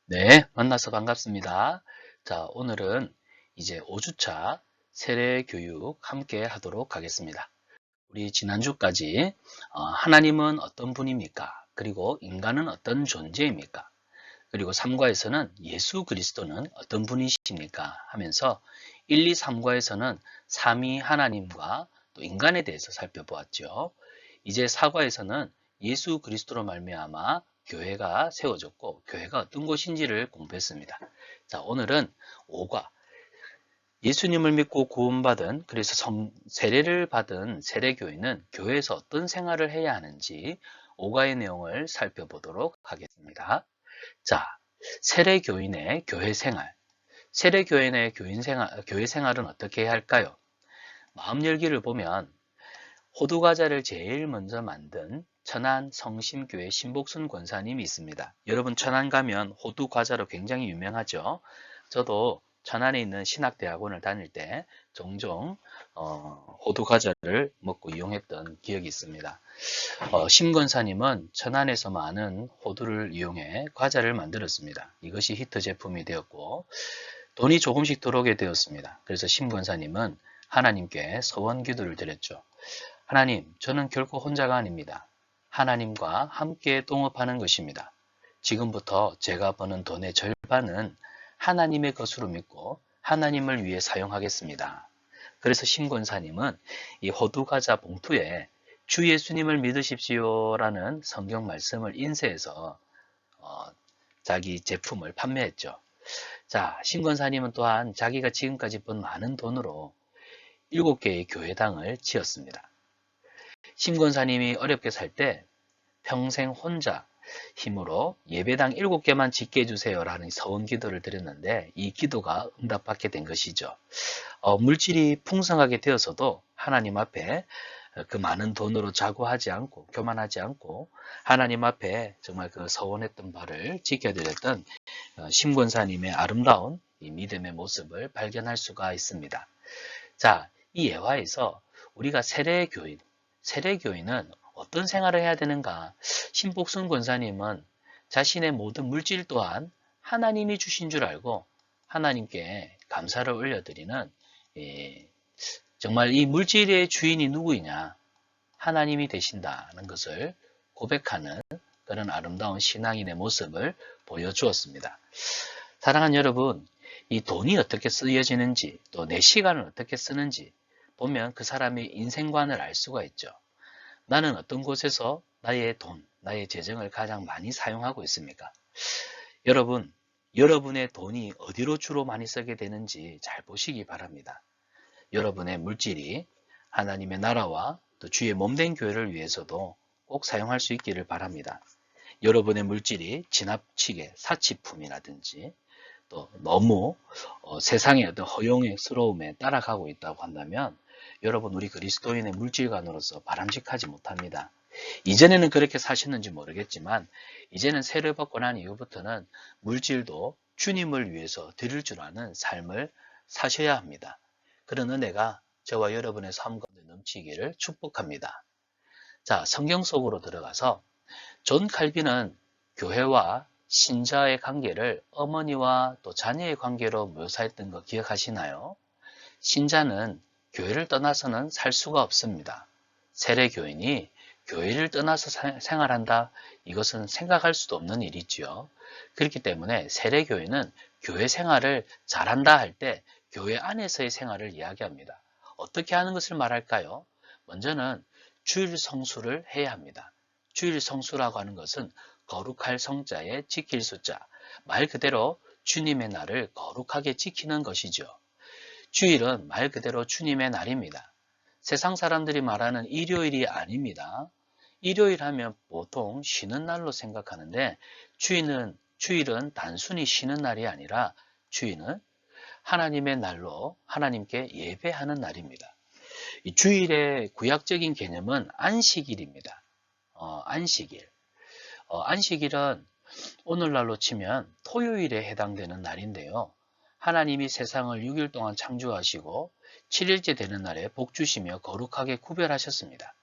네, 만나서 반갑습니다. 자, 오늘은 이제 5주차 세례 교육 함께 하도록 하겠습니다. 우리 지난주까지 하나님은 어떤 분입니까? 그리고 인간은 어떤 존재입니까? 그리고 3과에서는 예수 그리스도는 어떤 분이십니까? 하면서 1, 2, 3과에서는 삼위 하나님과 또 인간에 대해서 살펴보았죠. 이제 4과에서는 예수 그리스도로 말미암아 교회가 세워졌고 교회가 어떤 곳인지를 공부했습니다. 자, 오늘은 5과 예수님을 믿고 구원받은 그래서 세례를 받은 세례교인은 교회에서 어떤 생활을 해야 하는지 5과의 내용을 살펴보도록 하겠습니다. 자, 세례교인의 교회 생활. 세례교인의 교회 생활은 어떻게 해야 할까요? 마음열기를 보면 호두과자를 제일 먼저 만든 천안 성심교회 신복순 권사님이 있습니다. 여러분 천안 가면 호두과자로 굉장히 유명하죠. 저도 천안에 있는 신학대학원을 다닐 때 종종 호두과자를 먹고 이용했던 기억이 있습니다. 심 권사님은 천안에서 많은 호두를 이용해 과자를 만들었습니다. 이것이 히트 제품이 되었고 돈이 조금씩 들어오게 되었습니다. 그래서 심 권사님은 하나님께 서원 기도를 드렸죠. 하나님, 저는 결코 혼자가 아닙니다. 하나님과 함께 동업하는 것입니다. 지금부터 제가 버는 돈의 절반은 하나님의 것으로 믿고 하나님을 위해 사용하겠습니다. 그래서 신권사님은 이 호두과자 봉투에 주 예수님을 믿으십시오라는 성경 말씀을 인쇄해서 어, 자기 제품을 판매했죠. 자, 신권사님은 또한 자기가 지금까지 번 많은 돈으로 7개의 교회당을 지었습니다. 심권사님이 어렵게 살 때 평생 혼자 힘으로 예배당 7개만 짓게 해주세요라는 서원 기도를 드렸는데 이 기도가 응답받게 된 것이죠. 물질이 풍성하게 되어서도 하나님 앞에 그 많은 돈으로 자고하지 않고 교만하지 않고 하나님 앞에 정말 그 서원했던 바를 지켜드렸던 심권사님의 아름다운 이 믿음의 모습을 발견할 수가 있습니다. 자, 이 예화에서 우리가 세례교인은 어떤 생활을 해야 되는가? 신복순 권사님은 자신의 모든 물질 또한 하나님이 주신 줄 알고 하나님께 감사를 올려드리는 정말 이 물질의 주인이 누구이냐? 하나님이 되신다는 것을 고백하는 그런 아름다운 신앙인의 모습을 보여주었습니다. 사랑하는 여러분, 이 돈이 어떻게 쓰여지는지 또 내 시간을 어떻게 쓰는지 보면 그 사람의 인생관을 알 수가 있죠. 나는 어떤 곳에서 나의 돈, 나의 재정을 가장 많이 사용하고 있습니까? 여러분, 여러분의 돈이 어디로 주로 많이 쓰게 되는지 잘 보시기 바랍니다. 여러분의 물질이 하나님의 나라와 또 주의 몸된 교회를 위해서도 꼭 사용할 수 있기를 바랍니다. 여러분의 물질이 지나치게 사치품이라든지 또 너무 세상의 어떤 허용스러움에 따라가고 있다고 한다면 여러분 우리 그리스도인의 물질관으로서 바람직하지 못합니다. 이전에는 그렇게 사셨는지 모르겠지만 이제는 세례 받고 난 이후부터는 물질도 주님을 위해서 드릴 줄 아는 삶을 사셔야 합니다. 그런 은혜가 저와 여러분의 삶 가운데 넘치기를 축복합니다. 자, 성경 속으로 들어가서 존 칼빈은 교회와 신자의 관계를 어머니와 또 자녀의 관계로 묘사했던 거 기억하시나요? 신자는 교회를 떠나서는 살 수가 없습니다. 세례교인이 교회를 떠나서 생활한다? 이것은 생각할 수도 없는 일이지요. 그렇기 때문에 세례교인은 교회 생활을 잘한다 할 때 교회 안에서의 생활을 이야기합니다. 어떻게 하는 것을 말할까요? 먼저는 주일 성수를 해야 합니다. 주일 성수라고 하는 것은 거룩할 성자에 지킬 숫자, 말 그대로 주님의 날을 거룩하게 지키는 것이죠. 주일은 말 그대로 주님의 날입니다. 세상 사람들이 말하는 일요일이 아닙니다. 일요일 하면 보통 쉬는 날로 생각하는데 주일은 단순히 쉬는 날이 아니라 주일은 하나님의 날로 하나님께 예배하는 날입니다. 이 주일의 구약적인 개념은 안식일입니다. 안식일. 안식일은 오늘날로 치면 토요일에 해당되는 날인데요. 하나님이 세상을 6일 동안 창조하시고 7일째 되는 날에 복 주시며 거룩하게 구별하셨습니다.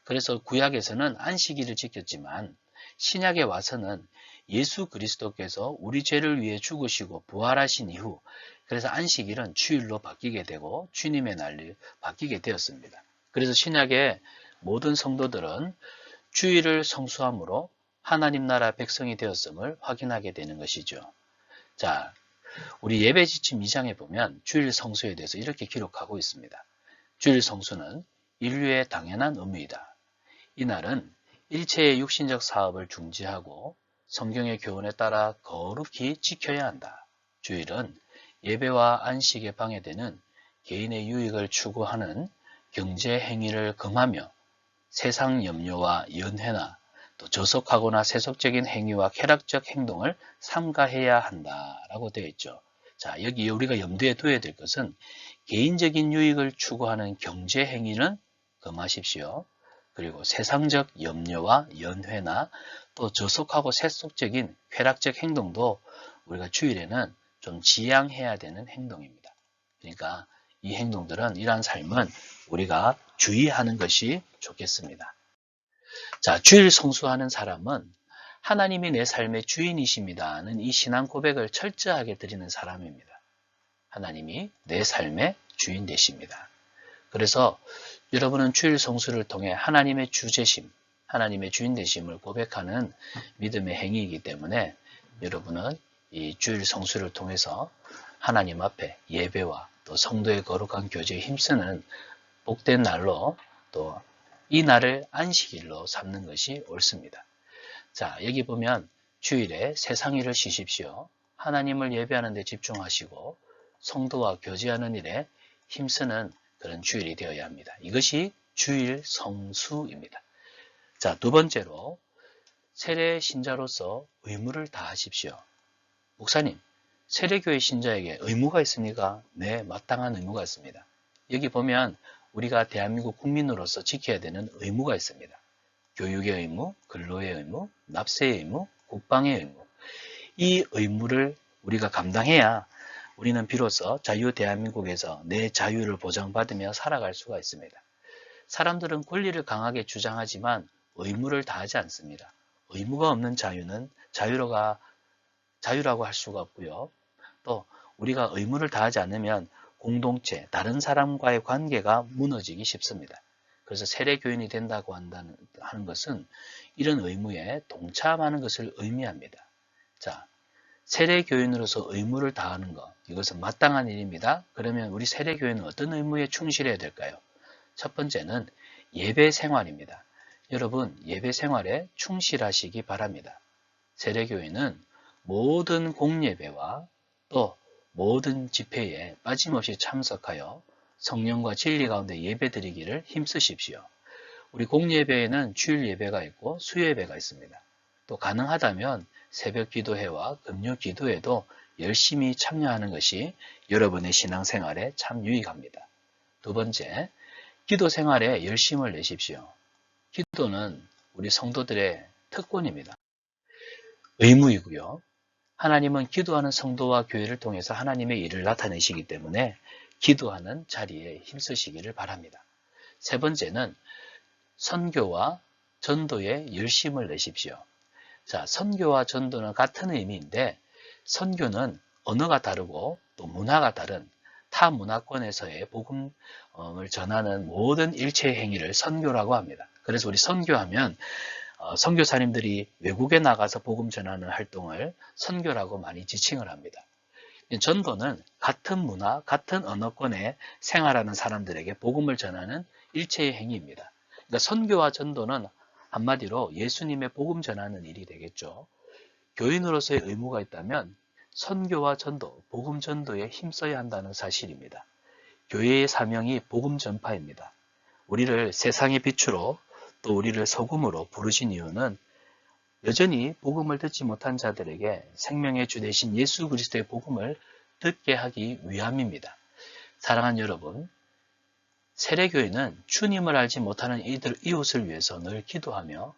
그래서 구약에서는 안식일을 지켰지만 신약에 와서는 예수 그리스도께서 우리 죄를 위해 죽으시고 부활하신 이후 그래서 안식일은 주일로 바뀌게 되고 주님의 날로 바뀌게 되었습니다. 그래서 신약의 모든 성도들은 주일을 성수함으로 하나님 나라 백성이 되었음을 확인하게 되는 것이죠. 자, 우리 예배 지침 2장에 보면 주일 성수에 대해서 이렇게 기록하고 있습니다. 주일 성수는 인류의 당연한 의무이다. 이날은 일체의 육신적 사업을 중지하고 성경의 교훈에 따라 거룩히 지켜야 한다. 주일은 예배와 안식에 방해되는 개인의 유익을 추구하는 경제 행위를 금하며 세상 염려와 연회나 또 저속하거나 세속적인 행위와 쾌락적 행동을 삼가해야 한다라고 되어 있죠. 자, 여기 우리가 염두에 둬야 될 것은 개인적인 유익을 추구하는 경제 행위는 금하십시오. 그리고 세상적 염려와 연회나 또 저속하고 세속적인 쾌락적 행동도 우리가 주일에는 좀 지양해야 되는 행동입니다. 그러니까 이 행동들은 이러한 삶은 우리가 주의하는 것이 좋겠습니다. 자, 주일 성수하는 사람은 하나님이 내 삶의 주인이십니다는 이 신앙 고백을 철저하게 드리는 사람입니다. 하나님이 내 삶의 주인 되십니다. 그래서 여러분은 주일 성수를 통해 하나님의 주제심, 하나님의 주인 되심을 고백하는 믿음의 행위이기 때문에 여러분은 이 주일 성수를 통해서 하나님 앞에 예배와 또 성도의 거룩한 교제에 힘쓰는 복된 날로 또 이 날을 안식일로 삼는 것이 옳습니다. 자, 여기 보면 주일에 세상 일을 쉬십시오. 하나님을 예배하는 데 집중하시고 성도와 교제하는 일에 힘쓰는 그런 주일이 되어야 합니다. 이것이 주일 성수입니다. 자, 두 번째로 세례 신자로서 의무를 다하십시오. 목사님, 세례교회 신자에게 의무가 있습니까? 네, 마땅한 의무가 있습니다. 여기 보면 우리가 대한민국 국민으로서 지켜야 되는 의무가 있습니다. 교육의 의무, 근로의 의무, 납세의 의무, 국방의 의무. 이 의무를 우리가 감당해야 우리는 비로소 자유 대한민국에서 내 자유를 보장받으며 살아갈 수가 있습니다. 사람들은 권리를 강하게 주장하지만 의무를 다하지 않습니다. 의무가 없는 자유는 자유라고 할 수가 없고요. 또 우리가 의무를 다하지 않으면 공동체, 다른 사람과의 관계가 무너지기 쉽습니다. 그래서 세례교인이 된다고 하는 것은 이런 의무에 동참하는 것을 의미합니다. 자, 세례교인으로서 의무를 다하는 것, 이것은 마땅한 일입니다. 그러면 우리 세례교인은 어떤 의무에 충실해야 될까요? 첫 번째는 예배 생활입니다. 여러분, 예배 생활에 충실하시기 바랍니다. 세례교인은 모든 공예배와 또 모든 집회에 빠짐없이 참석하여 성령과 진리 가운데 예배드리기를 힘쓰십시오. 우리 공예배에는 주일 예배가 있고 수요예배가 있습니다. 또 가능하다면 새벽 기도회와 금요 기도회도 열심히 참여하는 것이 여러분의 신앙생활에 참 유익합니다. 두 번째, 기도 생활에 열심을 내십시오. 기도는 우리 성도들의 특권입니다. 의무이고요. 하나님은 기도하는 성도와 교회를 통해서 하나님의 일을 나타내시기 때문에 기도하는 자리에 힘쓰시기를 바랍니다. 세 번째는 선교와 전도에 열심을 내십시오. 자, 선교와 전도는 같은 의미인데 선교는 언어가 다르고 또 문화가 다른 타 문화권에서의 복음을 전하는 모든 일체의 행위를 선교라고 합니다. 그래서 우리 선교하면 선교사님들이 외국에 나가서 복음 전하는 활동을 선교라고 많이 지칭을 합니다. 전도는 같은 문화, 같은 언어권에 생활하는 사람들에게 복음을 전하는 일체의 행위입니다. 그러니까 선교와 전도는 한마디로 예수님의 복음 전하는 일이 되겠죠. 교인으로서의 의무가 있다면 선교와 전도, 복음 전도에 힘써야 한다는 사실입니다. 교회의 사명이 복음 전파입니다. 우리를 세상의 빛으로 또 우리를 소금으로 부르신 이유는 여전히 복음을 듣지 못한 자들에게 생명의 주 되신 예수 그리스도의 복음을 듣게 하기 위함입니다. 사랑하는 여러분, 세례교인은 주님을 알지 못하는 이웃을 위해서 늘 기도하며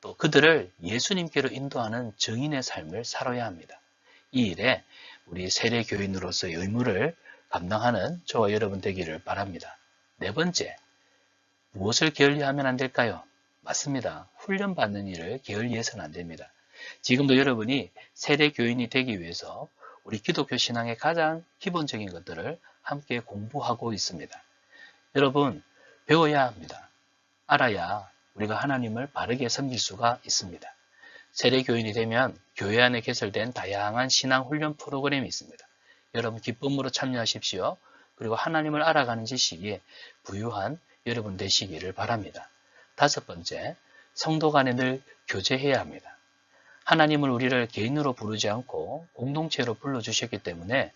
또 그들을 예수님께로 인도하는 증인의 삶을 살아야 합니다. 이 일에 우리 세례교인으로서의 의무를 감당하는 저와 여러분 되기를 바랍니다. 네 번째, 무엇을 게을리하면 안 될까요? 맞습니다. 훈련받는 일을 게을리해서는 안 됩니다. 지금도 여러분이 세례 교인이 되기 위해서 우리 기독교 신앙의 가장 기본적인 것들을 함께 공부하고 있습니다. 여러분, 배워야 합니다. 알아야 우리가 하나님을 바르게 섬길 수가 있습니다. 세례 교인이 되면 교회 안에 개설된 다양한 신앙 훈련 프로그램이 있습니다. 여러분 기쁨으로 참여하십시오. 그리고 하나님을 알아가는 지식이 부유한 여러분 되시기를 바랍니다. 다섯 번째, 성도 간에 늘 교제해야 합니다. 하나님을 우리를 개인으로 부르지 않고 공동체로 불러주셨기 때문에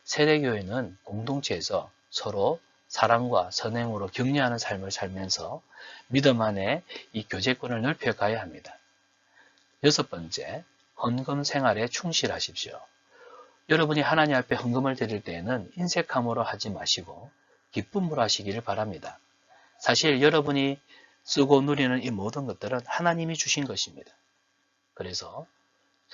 세례교회는 공동체에서 서로 사랑과 선행으로 격려하는 삶을 살면서 믿음 안에 이 교제권을 넓혀가야 합니다. 여섯 번째, 헌금 생활에 충실하십시오. 여러분이 하나님 앞에 헌금을 드릴 때에는 인색함으로 하지 마시고 기쁨으로 하시기를 바랍니다. 사실 여러분이 쓰고 누리는 이 모든 것들은 하나님이 주신 것입니다. 그래서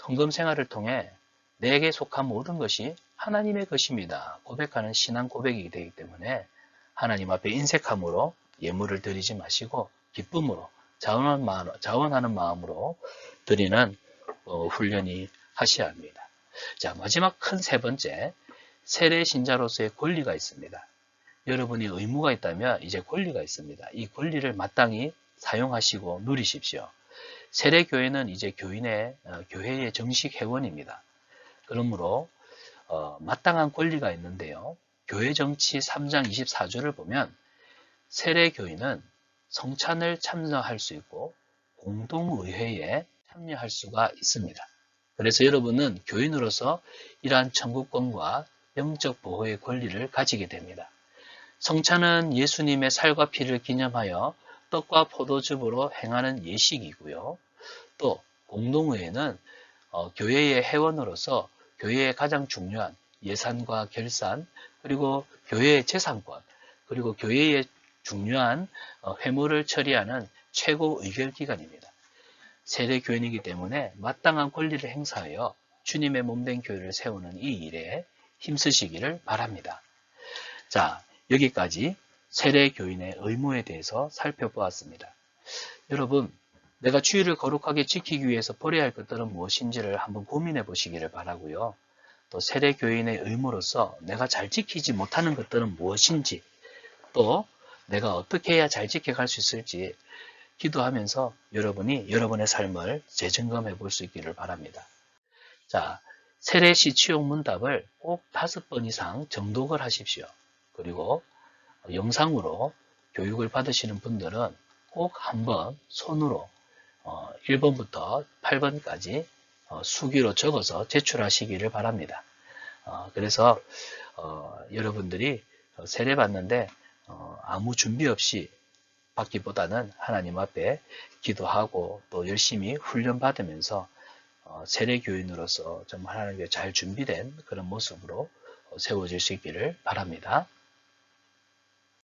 헌금 생활을 통해 내게 속한 모든 것이 하나님의 것입니다. 고백하는 신앙 고백이기 되기 때문에 하나님 앞에 인색함으로 예물을 드리지 마시고 기쁨으로 자원하는 마음으로 드리는 훈련이 하셔야 합니다. 자, 마지막 큰 세 번째, 세례 신자로서의 권리가 있습니다. 여러분이 의무가 있다면 이제 권리가 있습니다. 이 권리를 마땅히 사용하시고 누리십시오. 세례교회는 이제 교회의 정식 회원입니다. 그러므로 마땅한 권리가 있는데요. 교회정치 3장 24조를 보면 세례교인은 성찬을 참여할 수 있고 공동의회에 참여할 수가 있습니다. 그래서 여러분은 교인으로서 이러한 청구권과 영적 보호의 권리를 가지게 됩니다. 성찬은 예수님의 살과 피를 기념하여 떡과 포도즙으로 행하는 예식이고요. 또 공동의회는 교회의 회원으로서 교회의 가장 중요한 예산과 결산, 그리고 교회의 재산권, 그리고 교회의 중요한 회무를 처리하는 최고 의결기관입니다. 세례교인이기 때문에 마땅한 권리를 행사하여 주님의 몸된 교회를 세우는 이 일에 힘쓰시기를 바랍니다. 자, 여기까지 세례교인의 의무에 대해서 살펴보았습니다. 여러분, 내가 주일을 거룩하게 지키기 위해서 버려야 할 것들은 무엇인지를 한번 고민해 보시기를 바라고요. 또 세례교인의 의무로서 내가 잘 지키지 못하는 것들은 무엇인지, 또 내가 어떻게 해야 잘 지켜갈 수 있을지 기도하면서 여러분이 여러분의 삶을 재점검해 볼 수 있기를 바랍니다. 자, 세례 시취용 문답을 꼭 5번 이상 정독을 하십시오. 그리고 영상으로 교육을 받으시는 분들은 꼭 한번 손으로 1번부터 8번까지 수기로 적어서 제출하시기를 바랍니다. 그래서 여러분들이 세례 받는데 아무 준비 없이 받기보다는 하나님 앞에 기도하고 또 열심히 훈련받으면서 세례교인으로서 정말 하나님께 잘 준비된 그런 모습으로 세워질 수 있기를 바랍니다.